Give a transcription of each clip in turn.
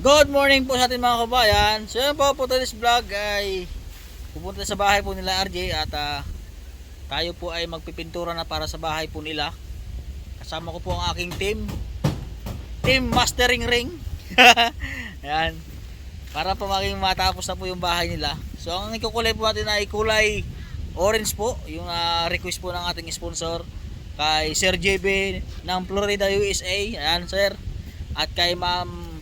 Good morning po sa ating mga kabayan. So yun po, for today's vlog ay pupunta sa bahay po nila RJ at tayo po ay magpipintura na para sa bahay po nila. Kasama ko po ang aking team mastering ring. Ayan, para po maging matapos na po yung bahay nila. So ang ikukulay po natin ay kulay orange po, yung request po ng ating sponsor kay Sir JB ng Florida, USA. Ayan sir, at kay Ma'am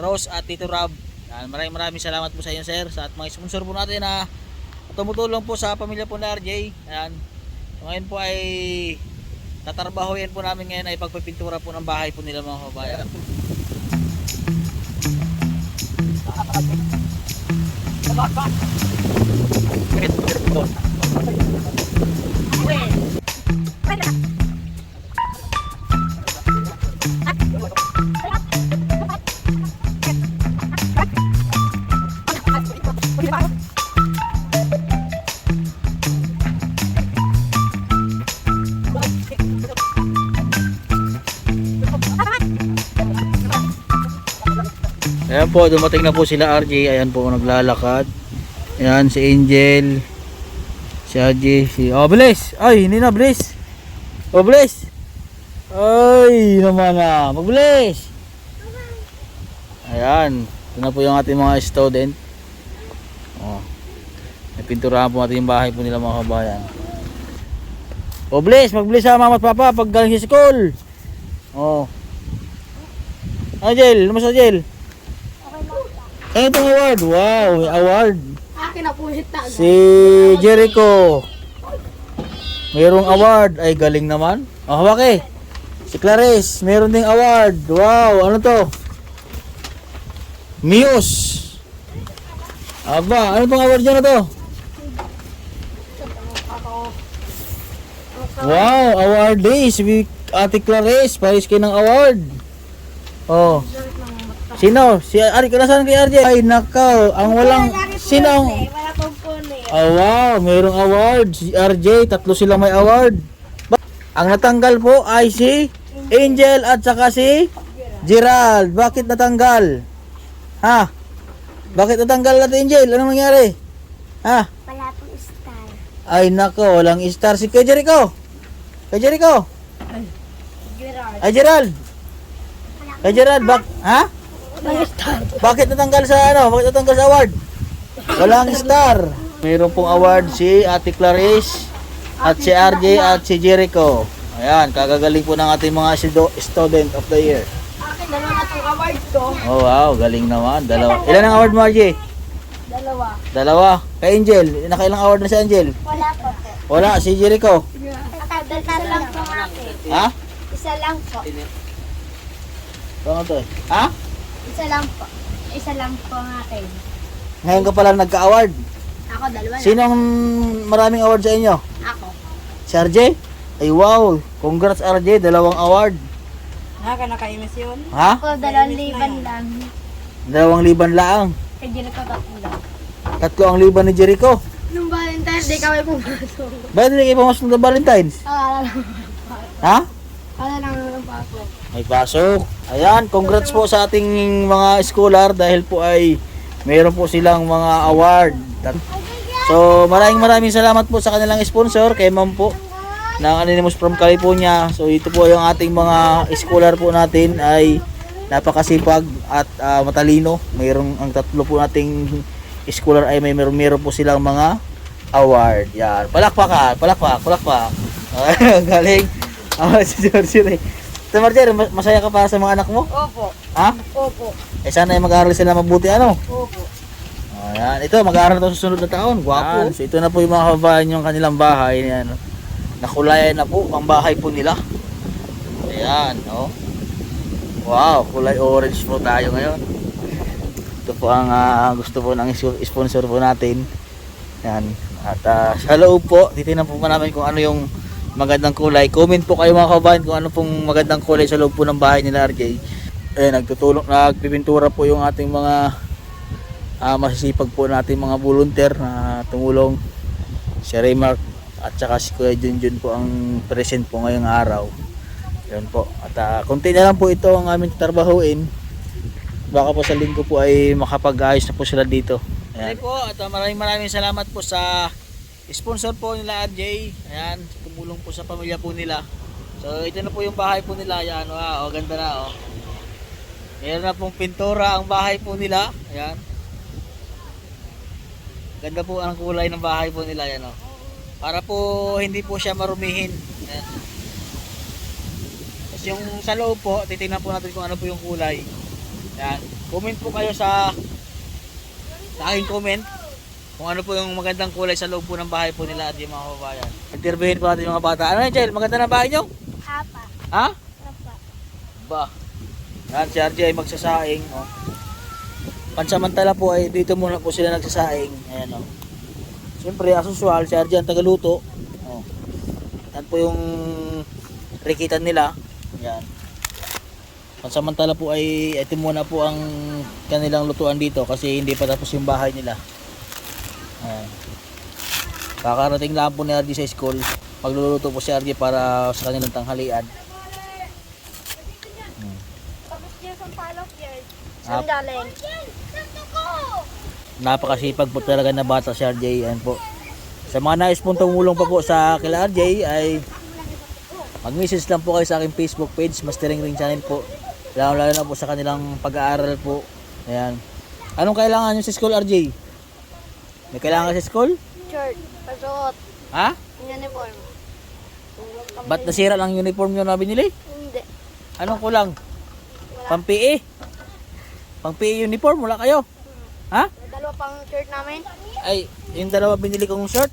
Rose at Tito Rob. Maraming salamat po sa inyo sir, sa at mga sponsor po natin na tumutulong po sa pamilya po na RJ. Ayan. So, ngayon po ay tatarbahoyin po namin ngayon ay pagpipintura po ng bahay po nila mga kabayan. Ayan po, dumating na po sila RJ. Ayan po naglalakad. Ayan si Angel, si RJ, si Blaze. Ay, hindi na Blaze. Blaze. Ay, naman na. Mag-Blaze. Ayan, ito na po yung ating mga student. Napinturahan po natin yung bahay po nila mga kabayan. Blaze, mag-Blaze sa mama at papa pag galing sa school. Angel, lumas Angel. Ano itong award? Wow, may award. Akin na po hita. Si Jericho, mayroong award. Ay, galing naman. Hawak eh. Si Clarice, mayroon ding award. Wow, ano to? Muse. Aba, ano pang award dyan na to? Wow, award day. Si Ate Clarice, paris kayo ng award. Sino? Si Ari, nasaan kay RJ? Ay nakaw, ang walang sino ang Wala pong puni. wow, mayroong award si RJ, tatlo silang may award. Ang natanggal po ay si Angel at saka si Gerald. Bakit natanggal? Ha? Bakit natanggal natin Angel? Anong nangyari? Ha? Wala pong star. Ay nako, walang star si kay Jericho. Kay Jericho. Gerard. Ay Gerald. Kay Gerald, ha? Wala star. Bakit natanggal sa ano? Bakit natanggal sa award? Walang star. Mayroon pong award si Ate Clarice at si RJ at si Jericho. Ayan, kagagaling po ng ating mga student of the year. Akin na lang itong award ko. Oh wow, galing naman. Dalawa. Ilan ang award mo RJ? Dalawa. Dalawa. Kay Angel, nakailang award na si Angel? Wala po. Wala, si Jericho. Isa lang po akin. Ha? Isa lang po. Ano to? Ha? Isa lang po. Isa lang po ang akin. Ngayon ka pala nagka-award. Ako dalawa lang. Sino ang maraming award sa inyo? Ako. Si RJ? Ay wow, congrats RJ, dalawang award. Nakakainis yun. Ha? Ako 2,000 lang. 2,000 lang. Kaya di nagkakapon lang. 3,000 ni Jericho. Nung Valentine's Day kami pumasok. Bakit hindi kayo pumasok ng Valentine's? Akala lang. Ha? Akala lang naman pa ako. May pasok. Ayan, congrats po sa ating mga scholar dahil po ay mayroon po silang mga award. So maraming salamat po sa kanilang sponsor kay ma'am po ng Anonymous from California. So ito po yung ating mga scholar po natin ay napakasipag at matalino. Mayroong ang tatlo po nating scholar ay meron po silang mga award. Yan. Palakpak. Galing. Si George. So Marjorie, masaya ka para sa mga anak mo? Opo. Ha? Opo. Sana ay mag-aaral sila mabuti ano? Opo. Ayan. Ito, mag-aaral na sa susunod na taon. Gwapo. So ito na po yung mga kabayan yung kanilang bahay. Ayan. Nakulayan na po ang bahay po nila. Ayan. Oh. Wow, kulay orange po tayo ngayon. Ito po ang gusto po ng sponsor po natin. Ayan. At sa loob po, titignan po namin kung ano yung magandang kulay. Comment po kayo mga kabayan kung ano pong magandang kulay sa loob po ng bahay nila RJ. Nagpipintura po yung ating mga masisipag po natin mga volunteer na tumulong. Si Raymark at saka si Kuya Junjun po ang present po ngayong araw. Yun po. At konti na lang po ito ang aming trabahuin baka po sa linggo po ay makapag-ayos na po sila dito. Ayan po, at maraming salamat po sa sponsor po nila RJ. Ayan, tumulong po sa pamilya po nila. So ito na po yung bahay po nila. Ayan, wow, ganda na oh. Meron na pong pintura ang bahay po nila. Ayan. Ganda po ang kulay ng bahay po nila. Ayan oh. Para po hindi po siya marumihin. Ayan. Tapos yung sa loob po, titingnan po natin kung ano po yung kulay. Ayan. Comment po kayo sa aking comment kung ano po yung magandang kulay sa loob po ng bahay po nila at yung mga kababayan. Interviewin po natin yung mga bata. Ano yan, Jael? Maganda na bahay nyo? Apa. Ha? Apa. Ba? Yan, si RJ ay magsasaing. Oh. Pansamantala po ay dito muna po sila nagsasaing. Ayan o. Oh. Siyempre, as usual, si RJ ang tagaluto. Oh. Yan po yung rikitan nila. Yan. Pansamantala po ay ito muna po ang kanilang lutuan dito kasi hindi pa tapos yung bahay nila. Ayan. Kakarating lang po ni RJ sa school. Magluluto po si RJ para sa kanilang tanghalian. Sandaling. Napakasipag po talaga na bata si RJ. Ayan po. Sa mga nais pong tumulong pa po sa kila RJ ay mag-message lang po kayo sa aking Facebook page, Mastering Ring Channel po. Lalo na po sa kanilang pag-aaral po. Ayan. Anong kailangan nyo sa school, RJ? May kailangan ka sa school? Shirt. Pasuot. Ha? Uniform. Ba't nasira lang uniform nyo na binili? Hindi. Anong kulang? Pang-PE? Pang-PE uniform? Wala kayo? Ha? Dalawa pang shirt namin. Ay, yung dalawa binili kong shirt?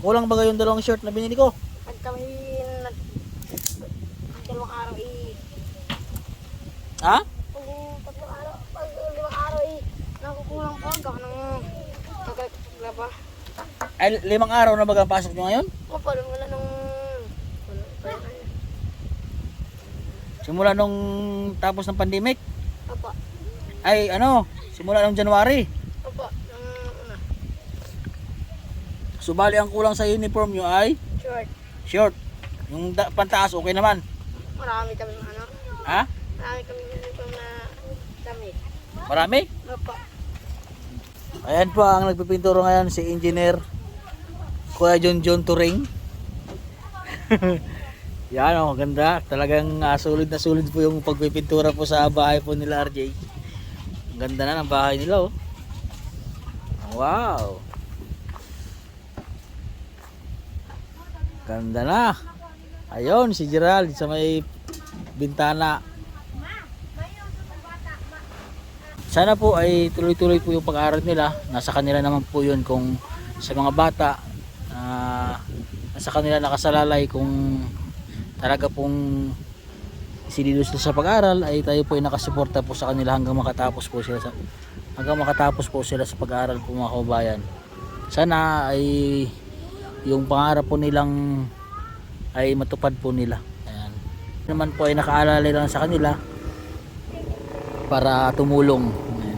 Kulang ba yung dalawang shirt na binili ko? Pag kami dalawang araw Ha? pag limang araw nakukulang po gawa ng kakaglaba. Ay, 5 araw na bagang pasok nyo ngayon? Opo, wala nung Simula nung tapos ng pandemic? Opo. Ay, ano? Simula nung January? Opo, una. Subali ang kulang sa uniform nyo ay Short. short. Yung pantaas okay naman. Marami kami ano. Ha? Marami kami uniform na damit. Marami? Opo. Ayan po ang nagpipinturo ngayon si Engineer Kuya John Turing. Yan o, ganda. Talagang sulit na sulit po yung pagpipintura po sa bahay po nila RJ. Ang ganda na ng bahay nila oh. Wow. Ganda na. Ayun si Gerald sa may bintana. Sana po ay tuloy-tuloy po yung pag-aaral nila. Nasa kanila naman po yun kung sa mga bata nasa kanila nakasalalay kung talaga pong sinilos sa pag-aaral ay tayo po ay nakasuporta po sa kanila hanggang makatapos po sila sa pag-aaral po mga kababayan. Sana ay yung pangarap po nilang ay matupad po nila. Ayan. Naman po ay nakaalala lang sa kanila para tumulong. Ayan.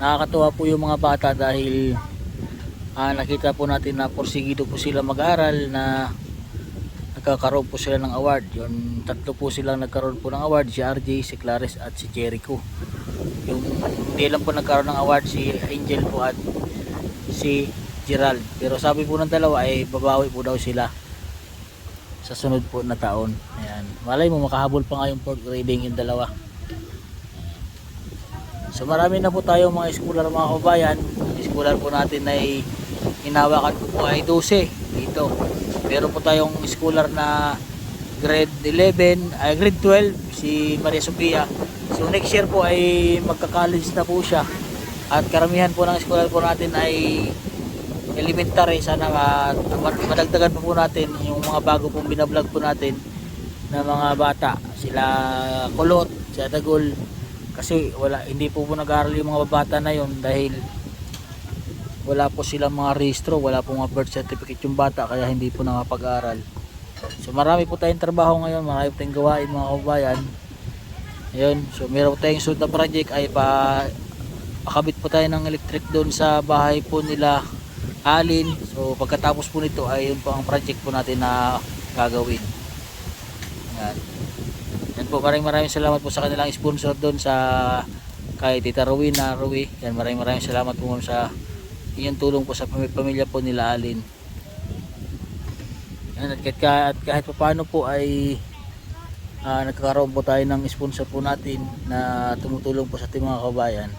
Nakakatuwa po yung mga bata dahil nakita po natin na porsigido po sila mag-aral na nagkakaroon po sila ng award. Yung 3 po silang nagkaroon po ng award, si RJ, si Clarice at si Jericho. Yung hindi lang po nagkaroon ng award si Angel po at si Gerald. Pero sabi po ng dalawa ay babawi po daw sila sa sunod po na taon. Ayan. Malay mo makahabol pa nga yung 4th grading yung dalawa. So marami na po tayo mga schooler mga kabayan. Ang schooler po natin ay hinawakan po ay 12 dito. Meron po tayong schooler na grade 11, grade 12 si Maria Sofia. So next year po ay magka-college na po siya. At karamihan po ng schooler po natin ay elementary. Sana madagdagan po natin yung mga bago pong binablog po natin na mga bata. Sila Kulot, si Adagol. Kasi hindi po nag-aaral yung mga bata na yon dahil wala po silang mga rehistro, wala po mga birth certificate yung bata kaya hindi po nakapag-aral. So marami po tayong trabaho ngayon, marami po tayong gawain mga kabayan. Ayun, so meron po tayong sunod na project ay pakabit po tayo ng electric doon sa bahay po nila Alin. So pagkatapos po nito ay yun po ang project po natin na gagawin. Yan. Yan po, maraming salamat po sa kanilang sponsor doon sa kay Tita Rowena, yan, maraming salamat po ma'am sa inyong tulong po sa pamilya po nila Alin. Yan, at kahit paano po ay nagkakaroon po tayo ng sponsor po natin na tumutulong po sa ating mga kabayan.